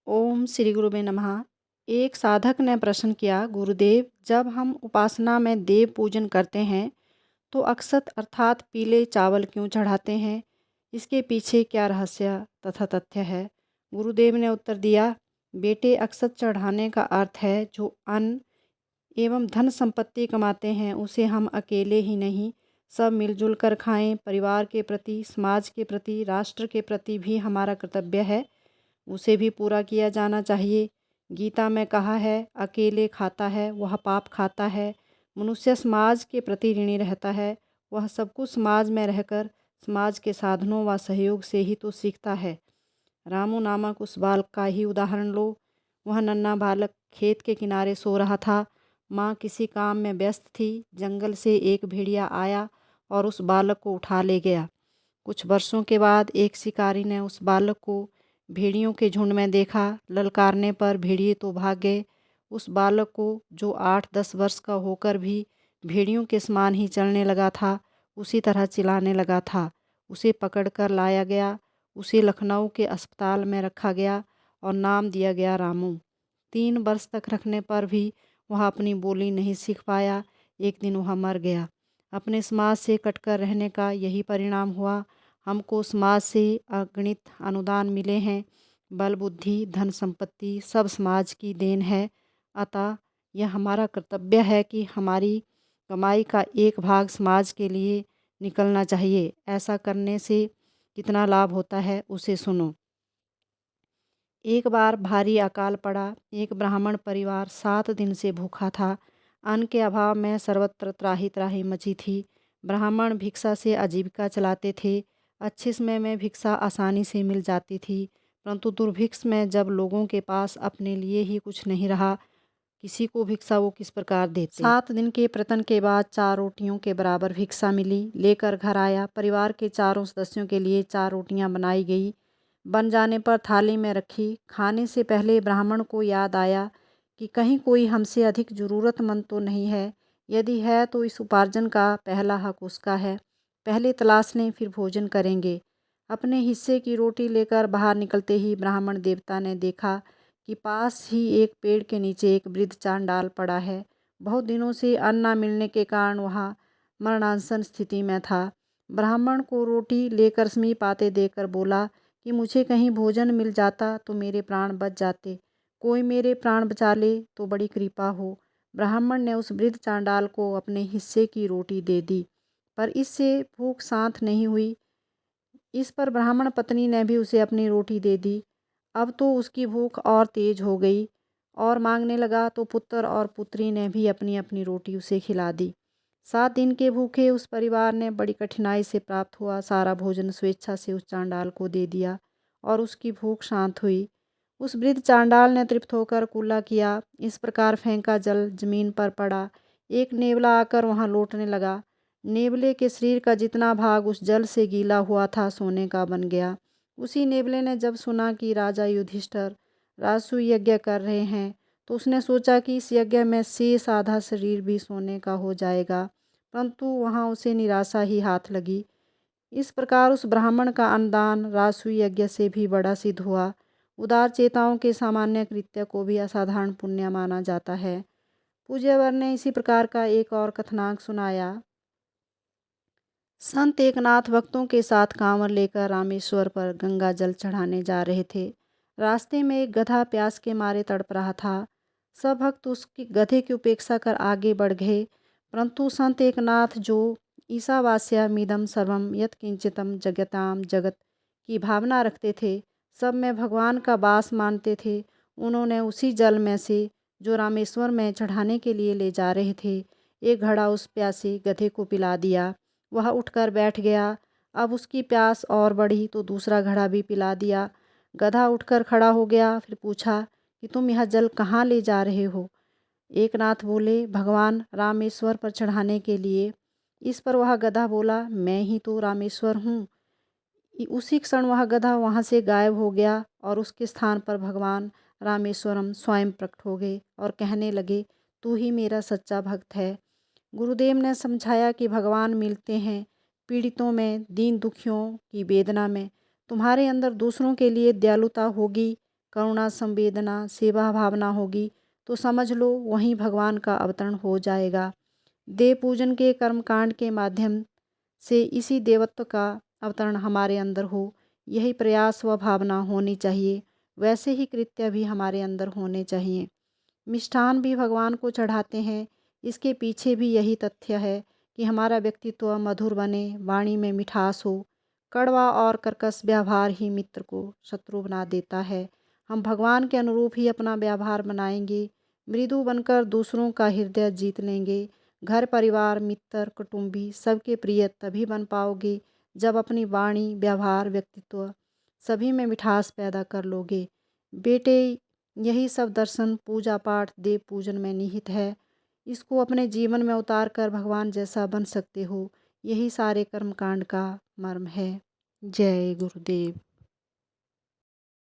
ओम श्री गुरुवे नमः। एक साधक ने प्रश्न किया, गुरुदेव, जब हम उपासना में देव पूजन करते हैं तो अक्षत अर्थात पीले चावल क्यों चढ़ाते हैं? इसके पीछे क्या रहस्य तथा तथ्य है? गुरुदेव ने उत्तर दिया, बेटे, अक्षत चढ़ाने का अर्थ है जो अन्न एवं धन संपत्ति कमाते हैं उसे हम अकेले ही नहीं, सब मिलजुल कर खाएं। परिवार के प्रति, समाज के प्रति, राष्ट्र के प्रति भी हमारा कर्तव्य है, उसे भी पूरा किया जाना चाहिए। गीता में कहा है, अकेले खाता है वह पाप खाता है। मनुष्य समाज के प्रति ऋणी रहता है, वह सब कुछ समाज में रहकर समाज के साधनों व सहयोग से ही तो सीखता है। रामू नामक उस बालक का ही उदाहरण लो। वह नन्हा बालक खेत के किनारे सो रहा था। माँ किसी काम में व्यस्त थी। जंगल से एक भेड़िया आया और उस बालक को उठा ले गया। कुछ वर्षों के बाद एक शिकारी ने उस बालक को भेड़ियों के झुंड में देखा। ललकारने पर भेड़िए तो भाग गए। उस बालक को, जो 8-10 वर्ष का होकर भी भेड़ियों के समान ही चलने लगा था, उसी तरह चिल्लाने लगा था। उसे पकड़कर लाया गया। उसे लखनऊ के अस्पताल में रखा गया और नाम दिया गया रामू। 3 वर्ष तक रखने पर भी वह अपनी बोली नहीं सीख पाया। एक दिन वह मर गया। अपने समाज से कटकर रहने का यही परिणाम हुआ। हमको समाज से अगणित अनुदान मिले हैं। बल बुद्धि धन संपत्ति सब समाज की देन है। अतः यह हमारा कर्तव्य है कि हमारी कमाई का एक भाग समाज के लिए निकलना चाहिए। ऐसा करने से कितना लाभ होता है उसे सुनो। एक बार भारी अकाल पड़ा। एक ब्राह्मण परिवार 7 दिन से भूखा था। अन्न के अभाव में सर्वत्र त्राही त्राही मची थी। ब्राह्मण भिक्षा से आजीविका चलाते थे। अच्छे समय में भिक्षा आसानी से मिल जाती थी, परंतु दुर्भिक्ष में जब लोगों के पास अपने लिए ही कुछ नहीं रहा, किसी को भिक्षा वो किस प्रकार देते। 7 दिन के प्रयत्न के बाद 4 रोटियों के बराबर भिक्षा मिली। लेकर घर आया। परिवार के चारों सदस्यों के लिए 4 रोटियां बनाई गई। बन जाने पर थाली में रखी। खाने से पहले ब्राह्मण को याद आया कि कहीं कोई हमसे अधिक ज़रूरतमंद तो नहीं है। यदि है तो इस उपार्जन का पहला हक उसका है। पहले तलाश लें, फिर भोजन करेंगे। अपने हिस्से की रोटी लेकर बाहर निकलते ही ब्राह्मण देवता ने देखा कि पास ही एक पेड़ के नीचे एक वृद्ध चांडाल पड़ा है। बहुत दिनों से अन्न न मिलने के कारण वह मरणासन स्थिति में था। ब्राह्मण को रोटी लेकर समीप आते देखकर बोला कि मुझे कहीं भोजन मिल जाता तो मेरे प्राण बच जाते। कोई मेरे प्राण बचा ले तो बड़ी कृपा हो। ब्राह्मण ने उस वृद्ध चांडाल को अपने हिस्से की रोटी दे दी, पर इससे भूख शांत नहीं हुई। इस पर ब्राह्मण पत्नी ने भी उसे अपनी रोटी दे दी। अब तो उसकी भूख और तेज हो गई और मांगने लगा, तो पुत्र और पुत्री ने भी अपनी अपनी रोटी उसे खिला दी। 7 दिन के भूखे उस परिवार ने बड़ी कठिनाई से प्राप्त हुआ सारा भोजन स्वेच्छा से उस चांडाल को दे दिया और उसकी भूख शांत हुई। उस वृद्ध चांडाल ने तृप्त होकर कुल्ला किया। इस प्रकार फेंका जल जमीन पर पड़ा। एक नेवला आकर वहां लौटने लगा। नेवले के शरीर का जितना भाग उस जल से गीला हुआ था, सोने का बन गया। उसी नेवले ने जब सुना कि राजा युधिष्ठिर राजसूय यज्ञ कर रहे हैं, तो उसने सोचा कि इस यज्ञ में शेष आधा शरीर भी सोने का हो जाएगा, परंतु वहाँ उसे निराशा ही हाथ लगी। इस प्रकार उस ब्राह्मण का अन्नदान राजसूय यज्ञ से भी बड़ा सिद्ध हुआ। उदार चेताओं के सामान्य कृत्य को भी असाधारण पुण्य माना जाता है। पूज्यवर ने इसी प्रकार का एक और कथनांक सुनाया। संत एकनाथ भक्तों के साथ कांवर लेकर रामेश्वर पर गंगा जल चढ़ाने जा रहे थे। रास्ते में एक गधा प्यास के मारे तड़प रहा था। सब भक्त उसकी गधे की उपेक्षा कर आगे बढ़ गए, परंतु संत एकनाथ, जो ईशावास्यमिदं सर्वं यत्किंचितं जगतां जगत की भावना रखते थे, सब में भगवान का वास मानते थे, उन्होंने उसी जल में से, जो रामेश्वर में चढ़ाने के लिए ले जा रहे थे, एक घड़ा उस प्यासे गधे को पिला दिया। वह उठकर बैठ गया। अब उसकी प्यास और बढ़ी तो दूसरा घड़ा भी पिला दिया। गधा उठकर खड़ा हो गया। फिर पूछा कि तुम यह जल कहाँ ले जा रहे हो? एकनाथ बोले, भगवान रामेश्वर पर चढ़ाने के लिए। इस पर वह गधा बोला, मैं ही तो रामेश्वर हूँ। उसी क्षण वह गधा वहाँ से गायब हो गया और उसके स्थान पर भगवान रामेश्वरम स्वयं प्रकट हो गए और कहने लगे, तू ही मेरा सच्चा भक्त है। गुरुदेव ने समझाया कि भगवान मिलते हैं पीड़ितों में, दीन दुखियों की वेदना में। तुम्हारे अंदर दूसरों के लिए दयालुता होगी, करुणा, संवेदना, सेवा भावना होगी तो समझ लो वहीं भगवान का अवतरण हो जाएगा। देव पूजन के कर्मकांड के माध्यम से इसी देवत्व का अवतरण हमारे अंदर हो, यही प्रयास व भावना होनी चाहिए। वैसे ही कृत्य भी हमारे अंदर होने चाहिए। मिष्ठान भी भगवान को चढ़ाते हैं, इसके पीछे भी यही तथ्य है कि हमारा व्यक्तित्व मधुर बने, वाणी में मिठास हो। कड़वा और कर्कश व्यवहार ही मित्र को शत्रु बना देता है। हम भगवान के अनुरूप ही अपना व्यवहार बनाएंगे, मृदु बनकर दूसरों का हृदय जीत लेंगे। घर परिवार, मित्र, कुटुंबी सबके प्रिय तभी बन पाओगे जब अपनी वाणी, व्यवहार, व्यक्तित्व सभी में मिठास पैदा कर लोगे। बेटे, यही सब दर्शन, पूजा पाठ, देव पूजन में निहित है। इसको अपने जीवन में उतार कर भगवान जैसा बन सकते हो। यही सारे कर्मकांड का मर्म है। जय गुरुदेव।